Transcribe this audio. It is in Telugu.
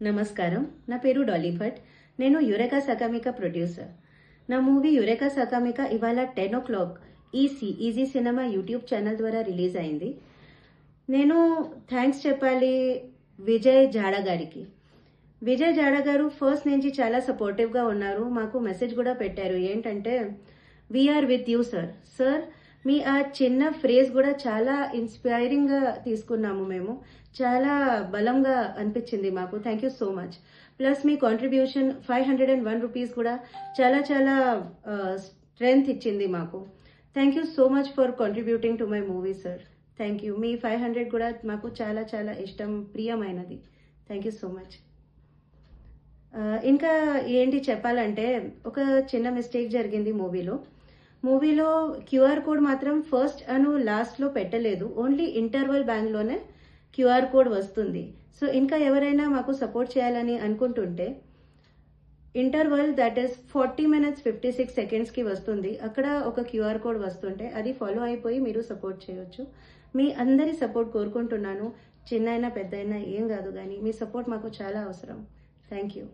నమస్కారం. నా పేరు డాలీ భట్. నేను యురేకా సకామికా ప్రొడ్యూసర్. నా మూవీ యురేకా సకామికా ఇవాళ 10 ఈజీ సినిమా యూట్యూబ్ ఛానల్ ద్వారా రిలీజ్ అయింది. నేను థ్యాంక్స్ చెప్పాలి విజయ్ జాడా గారికి. విజయ్ జాడా గారు ఫస్ట్ నుంచి చాలా సపోర్టివ్గా ఉన్నారు. మాకు మెసేజ్ కూడా పెట్టారు. ఏంటంటే we are with you sir. Sir మీ ఆ చిన్న ఫ్రేజ్ కూడా చాలా ఇన్స్పైరింగ్గా తీసుకున్నాము మేము. చాలా బలంగా అనిపించింది మాకు. Thank you so much. Plus మీ కాంట్రిబ్యూషన్ 501 రూపీస్ కూడా చాలా చాలా స్ట్రెంగ్త్ ఇచ్చింది మాకు. Thank you so much for contributing to my movie sir. Thank you. మీ 500 కూడా మాకు చాలా చాలా ఇష్టం, ప్రియమైనది. Thank you so much. ఇంకా ఏంటి చెప్పాలంటే ఒక చిన్న మిస్టేక్ జరిగింది మూవీలో క్యూఆర్ కోడ్ మాత్రం ఫస్ట్ లాస్ట్లో పెట్టలేదు. ఓన్లీ ఇంటర్వల్ బ్యాంగ్లోనే క్యూఆర్ కోడ్ వస్తుంది. సో ఇంకా ఎవరైనా మాకు సపోర్ట్ చేయాలని అనుకుంటుంటే ఇంటర్వల్ దట్ ఈస్ 40 minutes 56 secondsకి వస్తుంది. అక్కడ ఒక క్యూఆర్ కోడ్ వస్తుంటే అది ఫాలో అయిపోయి మీరు సపోర్ట్ చేయొచ్చు. మీ అందరి సపోర్ట్ కోరుకుంటున్నాను. చిన్నైనా పెద్దయినా ఏం కాదు, కానీ మీ సపోర్ట్ మాకు చాలా అవసరం. Thank you.